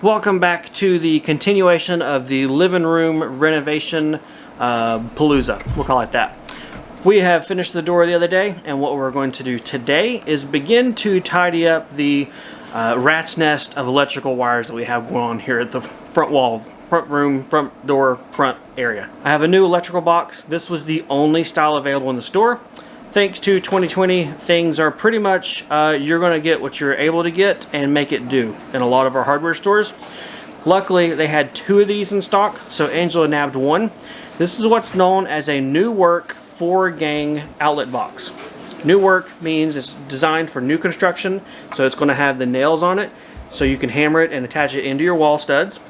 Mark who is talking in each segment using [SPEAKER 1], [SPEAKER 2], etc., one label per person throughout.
[SPEAKER 1] Welcome back to the continuation of the living room renovation palooza. We'll call it that. We have finished the door the other day, and what we're going to do today is begin to tidy up the rat's nest of electrical wires that we have going on here at the front wall, front room, front door, front area. I have a new electrical box. This was the only style available in the store. Thanks to 2020, things are pretty much, you're going to get what you're able to get and make it do in a lot of our hardware stores. Luckily, they had 2 of these in stock, so Angela nabbed one. This is what's known as a New Work 4-gang outlet box. New Work means it's designed for new construction, so it's going to have the nails on it, so you can hammer it and attach it into your wall studs.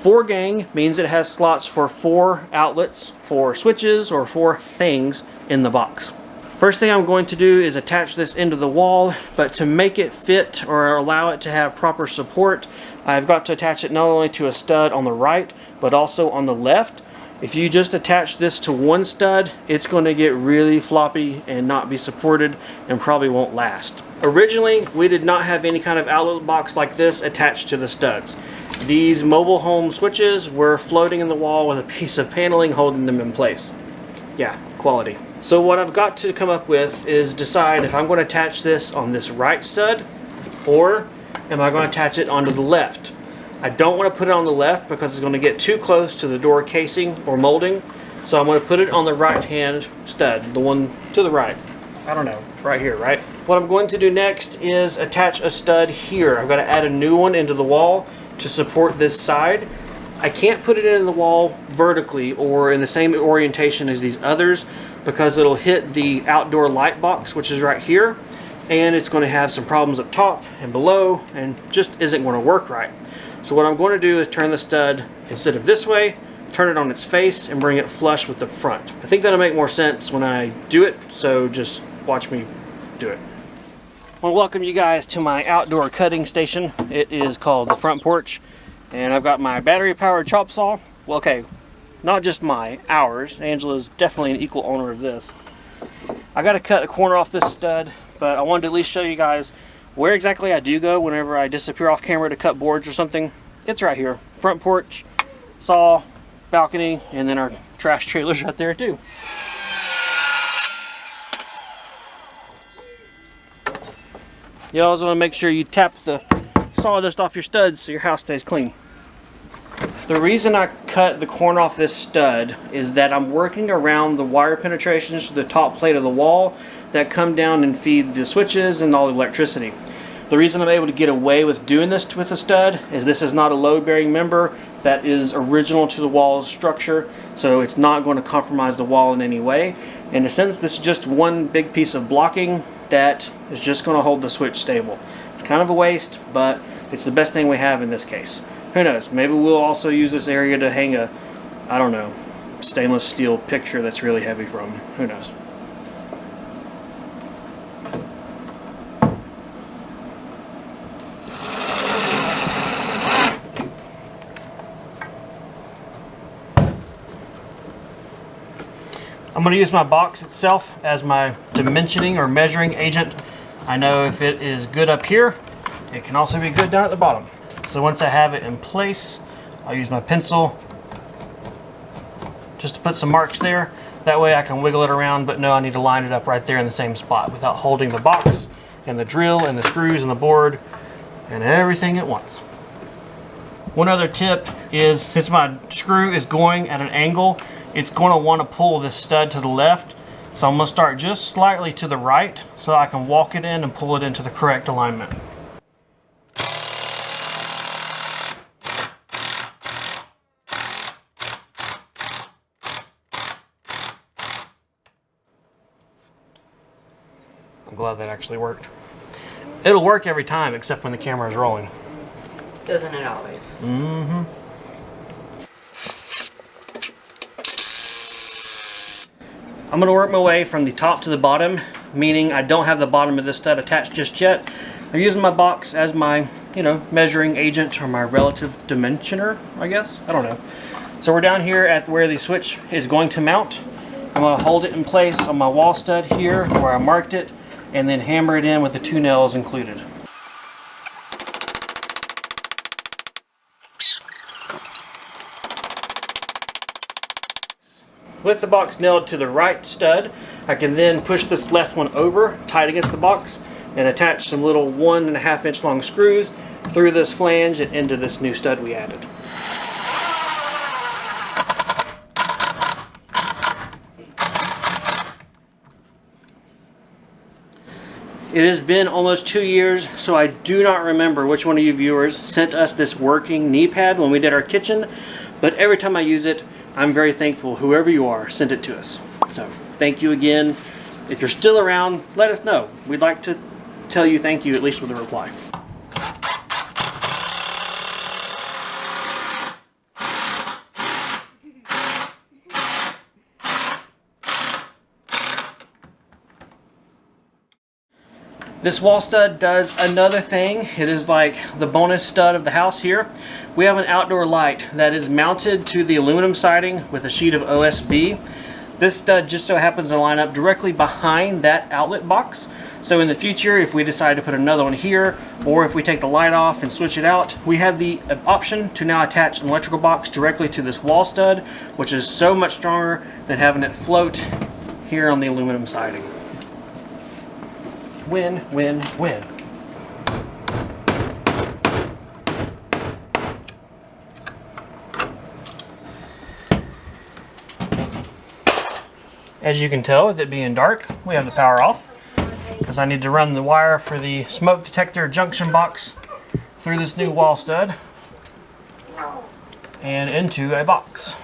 [SPEAKER 1] 4-gang means it has slots for 4 outlets, 4 switches, or 4 things in the box. First thing I'm going to do is attach this into the wall, but to make it fit or allow it to have proper support, I've got to attach it not only to a stud on the right, but also on the left. If you just attach this to one stud, it's going to get really floppy and not be supported and probably won't last. Originally, we did not have any kind of outlet box like this attached to the studs. These mobile home switches were floating in the wall with a piece of paneling holding them in place. Yeah, quality. So what I've got to come up with is decide if I'm going to attach this on this right stud or am I going to attach it onto the left. I don't want to put it on the left because it's going to get too close to the door casing or molding, so I'm going to put it on the right hand stud, the one to the right. I don't know, right here, right? What I'm going to do next is attach a stud here. I've got to add a new one into the wall to support this side. I can't put it in the wall vertically or in the same orientation as these others because it'll hit the outdoor light box, which is right here, and it's going to have some problems up top and below and just isn't going to work right. So what I'm going to do is turn the stud, instead of this way, turn it on its face and bring it flush with the front. I think that'll make more sense when I do it, so just watch me do it. I want to welcome you guys to my outdoor cutting station. It is called the front porch, and I've got my battery powered chop saw. Well, okay, not just ours. Angela's definitely an equal owner of this. I got to cut a corner off this stud, but I wanted to at least show you guys where exactly I do go whenever I disappear off camera to cut boards or something. It's right here. Front porch, saw, balcony, and then our trash trailer's right there too. You also want to make sure you tap the sawdust off your studs so your house stays clean. The reason I cut the corner off this stud is that I'm working around the wire penetrations to the top plate of the wall that come down and feed the switches and all the electricity. The reason I'm able to get away with doing this with a stud is this is not a load-bearing member that is original to the wall's structure, so it's not going to compromise the wall in any way. In a sense, this is just one big piece of blocking that is just going to hold the switch stable. It's kind of a waste, but it's the best thing we have in this case. Who knows, maybe we'll also use this area to hang a, I don't know, stainless steel picture that's really heavy from. Who knows. I'm going to use my box itself as my dimensioning or measuring agent. I know if it is good up here, it can also be good down at the bottom. So once I have it in place, I'll use my pencil just to put some marks there. That way I can wiggle it around, but no, I need to line it up right there in the same spot without holding the box and the drill and the screws and the board and everything at once. One other tip is, since my screw is going at an angle, it's going to want to pull this stud to the left. So I'm going to start just slightly to the right so I can walk it in and pull it into the correct alignment. I'm glad that actually worked. It'll work every time except when the camera is rolling.
[SPEAKER 2] Doesn't it always?
[SPEAKER 1] Mm-hmm. I'm going to work my way from the top to the bottom, meaning I don't have the bottom of this stud attached just yet. I'm using my box as my, measuring agent or my relative dimensioner, I guess. I don't know. So we're down here at where the switch is going to mount. I'm going to hold it in place on my wall stud here where I marked it, and then hammer it in with the 2 nails included. with the box nailed to the right stud, I can then push this left one over, tight against the box, and attach some little 1.5 inch long screws through this flange and into this new stud we added. It has been almost 2 years, so I do not remember which one of you viewers sent us this working knee pad when we did our kitchen, but every time I use it, I'm very thankful whoever you are sent it to us. So thank you again. If you're still around, let us know. We'd like to tell you thank you, at least with a reply. This wall stud does another thing. It is like the bonus stud of the house here. We have an outdoor light that is mounted to the aluminum siding with a sheet of OSB. This stud just so happens to line up directly behind that outlet box. So in the future, if we decide to put another one here, or if we take the light off and switch it out, we have the option to now attach an electrical box directly to this wall stud, which is so much stronger than having it float here on the aluminum siding. Win, win, win. As you can tell, with it being dark, we have the power off because I need to run the wire for the smoke detector junction box through this new wall stud and into a box.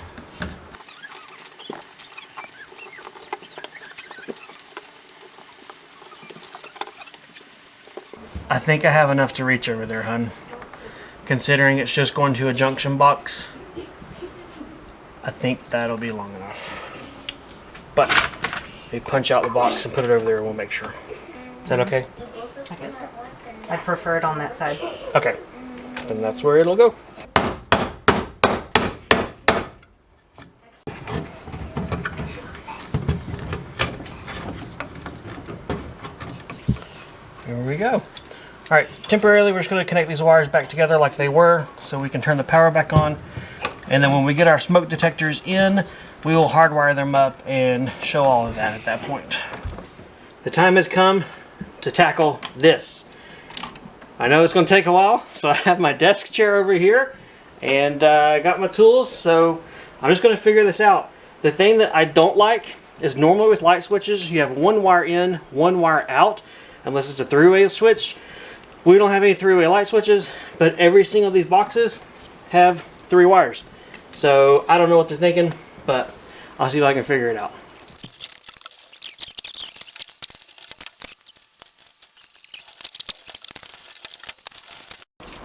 [SPEAKER 1] I think I have enough to reach over there, hun. Considering it's just going to a junction box, I think that'll be long enough. But we punch out the box and put it over there and we'll make sure. Is that okay?
[SPEAKER 2] I guess. I'd prefer it on that side.
[SPEAKER 1] Okay. Then that's where it'll go. Here we go. Alright, temporarily we're just going to connect these wires back together like they were so we can turn the power back on. And then when we get our smoke detectors in, we will hardwire them up and show all of that at that point. The time has come to tackle this. I know it's going to take a while, so I have my desk chair over here and I got my tools, so I'm just going to figure this out. The thing that I don't like is normally with light switches, you have one wire in, one wire out, unless it's a three-way switch. We don't have any three-way light switches, but every single of these boxes have 3 wires. So I don't know what they're thinking, but I'll see if I can figure it out.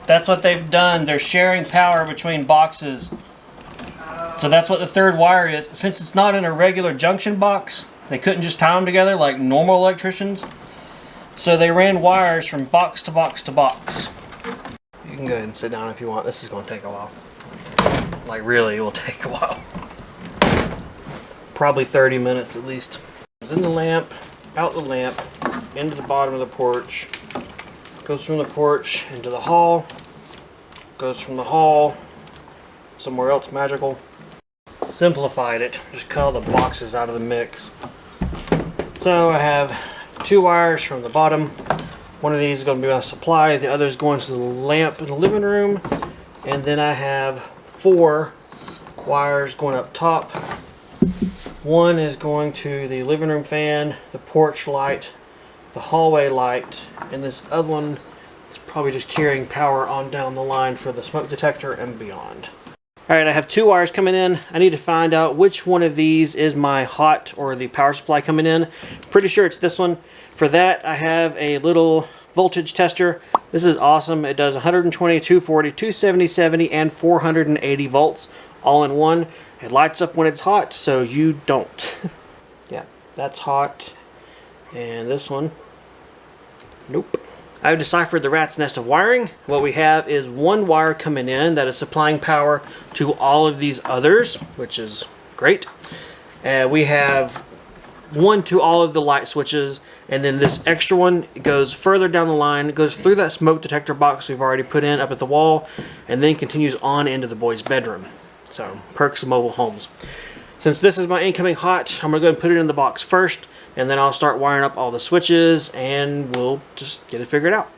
[SPEAKER 1] That's what they've done. They're sharing power between boxes. So that's what the 3rd wire is. Since it's not in a regular junction box, they couldn't just tie them together like normal electricians. So they ran wires from box to box to box. You can go ahead and sit down if you want. This is going to take a while. Like really, it will take a while. Probably 30 minutes at least. In the lamp, out the lamp, into the bottom of the porch. Goes from the porch into the hall. Goes from the hall somewhere else magical. Simplified it. Just cut all the boxes out of the mix. So I have 2 wires from the bottom. One of these is going to be my supply, the other is going to the lamp in the living room, and then I have 4 wires going up top. One is going to the living room fan, the porch light, the hallway light, and this other one is probably just carrying power on down the line for the smoke detector and beyond. Alright, I have 2 wires coming in. I need to find out which one of these is my hot or the power supply coming in. Pretty sure it's this one. For that, I have a little voltage tester. This is awesome. It does 120, 240, 270, 70, and 480 volts all in one. It lights up when it's hot, so you don't. Yeah, that's hot. And this one, nope. I've deciphered the rat's nest of wiring. What we have is 1 wire coming in that is supplying power to all of these others, which is great. We have 1 to all of the light switches, and then this extra one goes further down the line. It goes through that smoke detector box we've already put in up at the wall, and then continues on into the boys' bedroom. So, perks of mobile homes. Since this is my incoming hot, I'm gonna go ahead and put it in the box first, and then I'll start wiring up all the switches and we'll just get it figured out.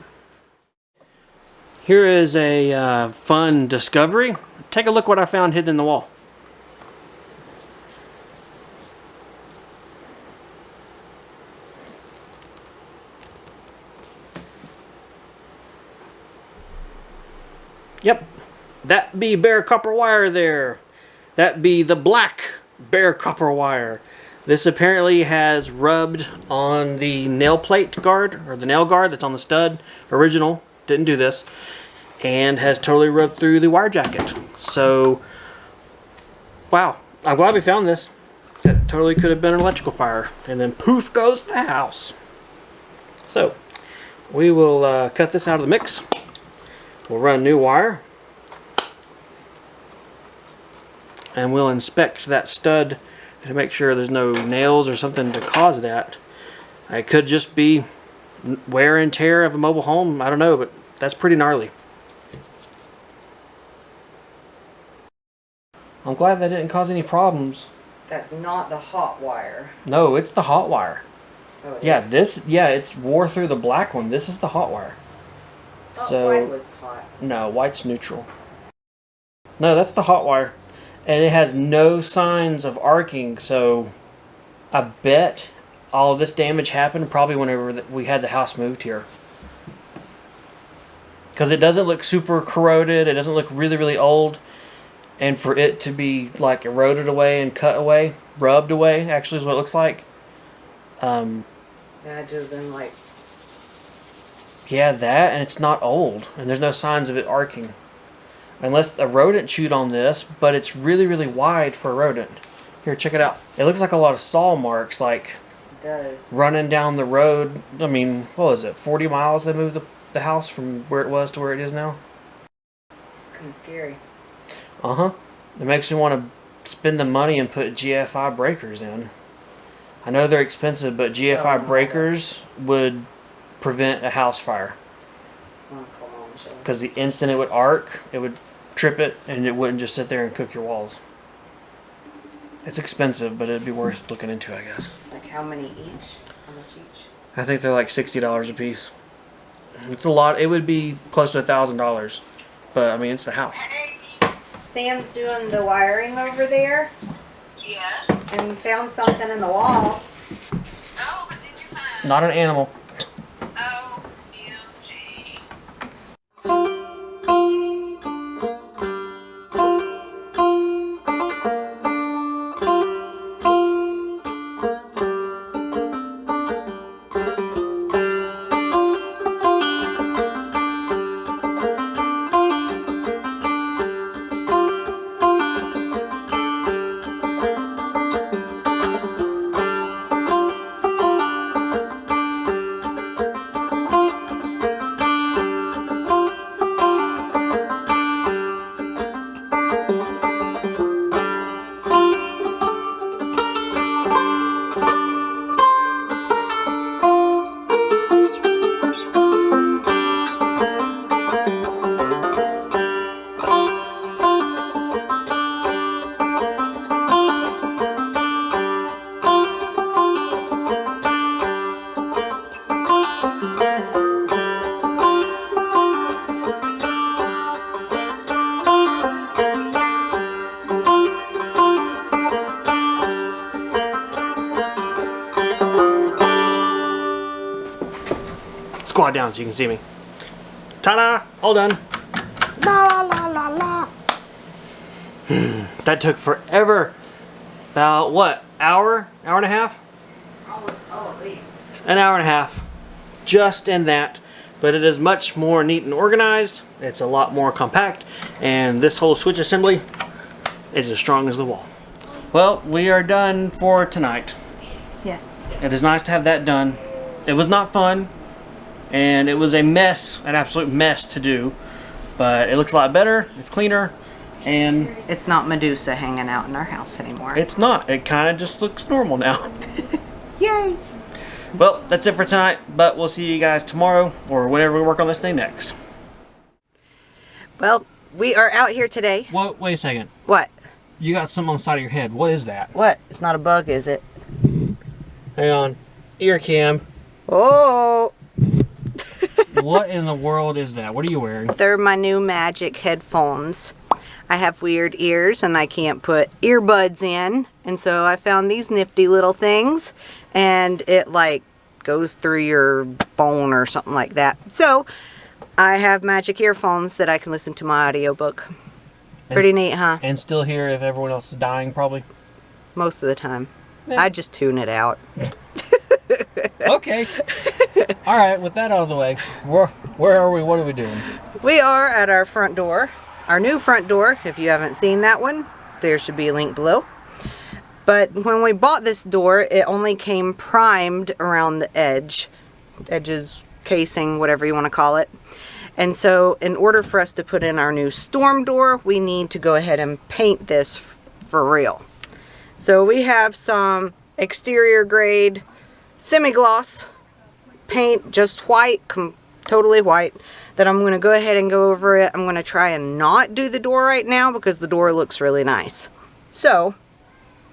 [SPEAKER 1] Here is a fun discovery. Take a look what I found hidden in the wall. Yep, that be bare copper wire there. That be the black bare copper wire. This apparently has rubbed on the nail plate guard, or the nail guard that's on the stud. Original, didn't do this. And has totally rubbed through the wire jacket. So, wow, I'm glad we found this. That totally could have been an electrical fire. And then poof goes the house. So, we will cut this out of the mix. We'll run new wire. And we'll inspect that stud to make sure there's no nails or something to cause that. It could just be wear and tear of a mobile home. I don't know, but that's pretty gnarly. I'm glad that didn't cause any problems.
[SPEAKER 2] That's not the hot wire.
[SPEAKER 1] No, it's the hot wire.
[SPEAKER 2] Oh,
[SPEAKER 1] Yeah, it's wore through the black one. This is the hot wire.
[SPEAKER 2] So white was hot.
[SPEAKER 1] No, white's neutral. No, that's the hot wire. And it has no signs of arcing, so I bet all of this damage happened probably whenever we had the house moved here. Because it doesn't look super corroded, it doesn't look really, really old. And for it to be like eroded away and cut away, rubbed away, actually is what it looks like.
[SPEAKER 2] That just been like...
[SPEAKER 1] Yeah, that, and it's not old, and there's no signs of it arcing. Unless a rodent chewed on this, but it's really, really wide for a rodent. Here, check it out. It looks like a lot of saw marks, like
[SPEAKER 2] it does.
[SPEAKER 1] Running down the road. I mean, what was it, 40 miles they moved the house from where it was to where it is now?
[SPEAKER 2] It's kind of scary.
[SPEAKER 1] Uh-huh. It makes me want to spend the money and put GFI breakers in. I know they're expensive, but GFI breakers would prevent a house fire. Because the instant it would arc, it would trip it, and it wouldn't just sit there and cook your walls. It's expensive, but it'd be worth looking into, I guess.
[SPEAKER 2] Like how many each? How much each?
[SPEAKER 1] I think they're like $60 a piece. It's a lot. It would be close to $1,000, but I mean, it's the house.
[SPEAKER 2] Sam's doing the wiring over there.
[SPEAKER 3] Yes.
[SPEAKER 2] And found something in the wall.
[SPEAKER 3] Oh, what did you find?
[SPEAKER 1] Not an animal.
[SPEAKER 3] OMG.
[SPEAKER 1] Squat down so you can see me. Ta-da! All done. La la la la la. That took forever. About what? Hour? Hour and a half?
[SPEAKER 2] Oh, at least.
[SPEAKER 1] An hour and a half. Just in that. But it is much more neat and organized. It's a lot more compact. And this whole switch assembly is as strong as the wall. Well, we are done for tonight.
[SPEAKER 2] Yes.
[SPEAKER 1] It is nice to have that done. It was not fun. And it was a mess, an absolute mess to do. But it looks a lot better. It's cleaner. And
[SPEAKER 2] It's not Medusa hanging out in our house anymore.
[SPEAKER 1] it's not. It kind of just looks normal now.
[SPEAKER 2] Yay!
[SPEAKER 1] Well, that's it for tonight. But we'll see you guys tomorrow or whenever we work on this thing next.
[SPEAKER 2] Well, we are out here today.
[SPEAKER 1] Whoa, wait a second.
[SPEAKER 2] What?
[SPEAKER 1] You got something on the side of your head. What is that?
[SPEAKER 2] What? It's not a bug, is it?
[SPEAKER 1] Hang on. Ear cam.
[SPEAKER 2] Oh!
[SPEAKER 1] What in the world is that? What are you wearing?
[SPEAKER 2] They're my new Magic headphones. I have weird ears and I can't put earbuds in. And so I found these nifty little things. And it like goes through your bone or something like that. So I have Magic earphones that I can listen to my audiobook. Pretty neat, huh?
[SPEAKER 1] And still here if everyone else is dying, probably.
[SPEAKER 2] Most of the time.
[SPEAKER 1] Yeah.
[SPEAKER 2] I just tune it out.
[SPEAKER 1] Okay. All right, with that out of the way, where are we? What are we doing?
[SPEAKER 2] We are at our front door. Our new front door. If you haven't seen that one, there should be a link below. But when we bought this door, it only came primed around the edges, casing, whatever you want to call it. And so in order for us to put in our new storm door, we need to go ahead and paint this for real. So we have some exterior grade semi-gloss paint, just white, totally white, that I'm going to go ahead and go over it. I'm going to try and not do the door right now because the door looks really nice. So,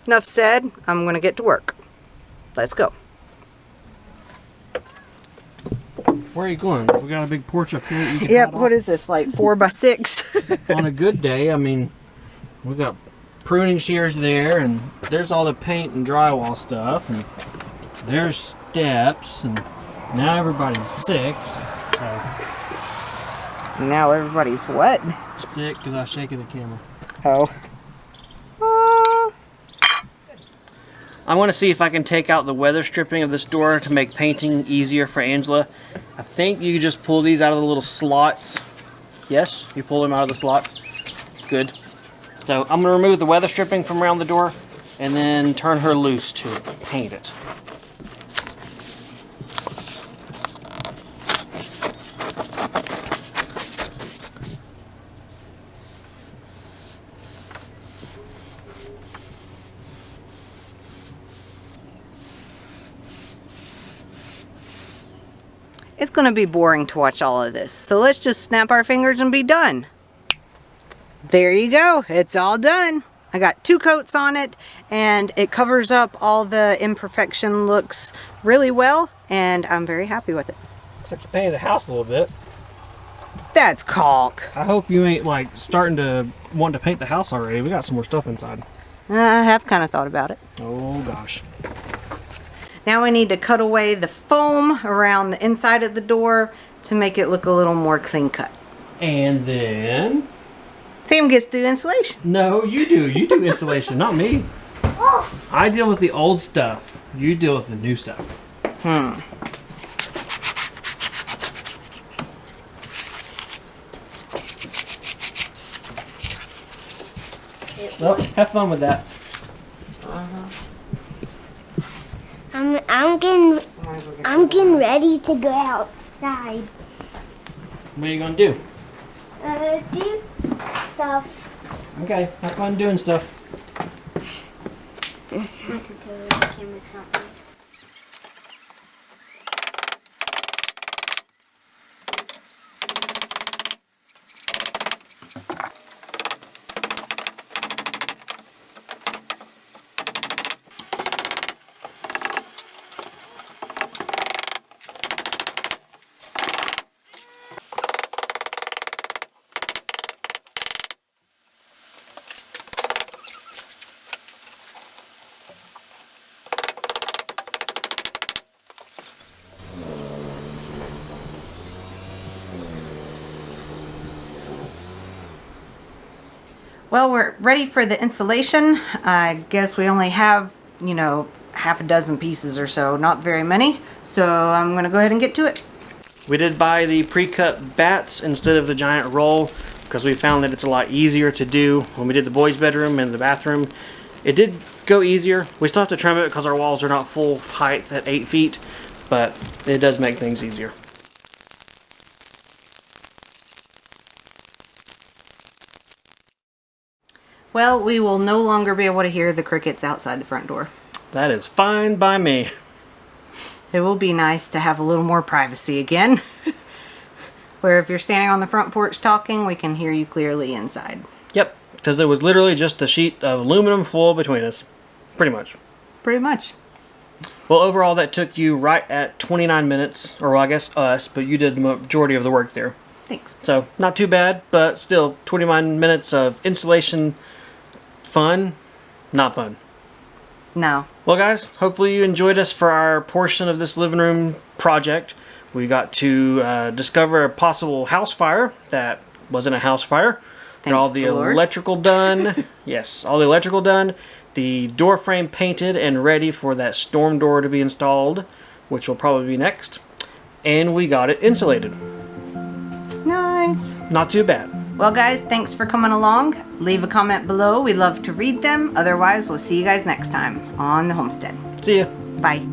[SPEAKER 2] enough said, I'm going to get to work. Let's go.
[SPEAKER 1] Where are you going? We got a big porch up here. You can
[SPEAKER 2] Yep,
[SPEAKER 1] hide
[SPEAKER 2] what
[SPEAKER 1] off.
[SPEAKER 2] is this, like 4 by 6?
[SPEAKER 1] On a good day, I mean, we got pruning shears there, and there's all the paint and drywall stuff, and there's steps, and now everybody's sick. So,
[SPEAKER 2] Now everybody's what?
[SPEAKER 1] sick because I was shaking the camera.
[SPEAKER 2] Oh.
[SPEAKER 1] I want to see if I can take out the weather stripping of this door to make painting easier for Angela. I think you just pull these out of the little slots. Yes, you pull them out of the slots. Good. So I'm going to remove the weather stripping from around the door and then turn her loose to paint it.
[SPEAKER 2] It's going to be boring to watch all of this. So let's just snap our fingers and be done. There you go. It's all done. I got 2 coats on it and it covers up all the imperfection looks really well and I'm very happy with it.
[SPEAKER 1] Except you painted the house a little bit.
[SPEAKER 2] That's caulk.
[SPEAKER 1] I hope you ain't like starting to want to paint the house already. We got some more stuff inside.
[SPEAKER 2] I have kind of thought about it.
[SPEAKER 1] Oh gosh.
[SPEAKER 2] Now we need to cut away the foam around the inside of the door to make it look a little more clean cut.
[SPEAKER 1] And then...
[SPEAKER 2] Sam gets to do insulation.
[SPEAKER 1] No, you do. You do insulation, not me. I deal with the old stuff. You deal with the new stuff. Well, have fun with that.
[SPEAKER 4] I'm getting ready to go outside.
[SPEAKER 1] What are you gonna do?
[SPEAKER 4] Do stuff.
[SPEAKER 1] Okay, have fun doing stuff.
[SPEAKER 4] Want to tell the camera something?
[SPEAKER 2] Well, we're ready for the insulation. I guess we only have, half a dozen pieces or so, not very many. So I'm going to go ahead and get to it.
[SPEAKER 1] We did buy the pre-cut bats instead of the giant roll because we found that it's a lot easier to do when we did the boys' bedroom and the bathroom. It did go easier. We still have to trim it because our walls are not full height at 8 feet, but it does make things easier.
[SPEAKER 2] Well, we will no longer be able to hear the crickets outside the front door.
[SPEAKER 1] That is fine by me.
[SPEAKER 2] It will be nice to have a little more privacy again. Where if you're standing on the front porch talking, we can hear you clearly inside.
[SPEAKER 1] Yep, because it was literally just a sheet of aluminum foil between us, pretty much.
[SPEAKER 2] Pretty much.
[SPEAKER 1] Well, overall, that took you right at 29 minutes, or well, I guess us, but you did the majority of the work there.
[SPEAKER 2] Thanks.
[SPEAKER 1] So, not too bad, but still, 29 minutes of installation. Fun? Not fun.
[SPEAKER 2] No.
[SPEAKER 1] Well, guys, hopefully you enjoyed us for our portion of this living room project. We got to discover a possible house fire that wasn't a house fire. Got all the
[SPEAKER 2] the Lord.
[SPEAKER 1] electrical done. Yes, all the electrical done. The door frame painted and ready for that storm door to be installed, which will probably be next. And we got it insulated.
[SPEAKER 2] Nice.
[SPEAKER 1] Not too bad.
[SPEAKER 2] Well, guys, thanks for coming along. Leave a comment below. We love to read them. Otherwise, we'll see you guys next time on The Homestead.
[SPEAKER 1] See ya.
[SPEAKER 2] Bye.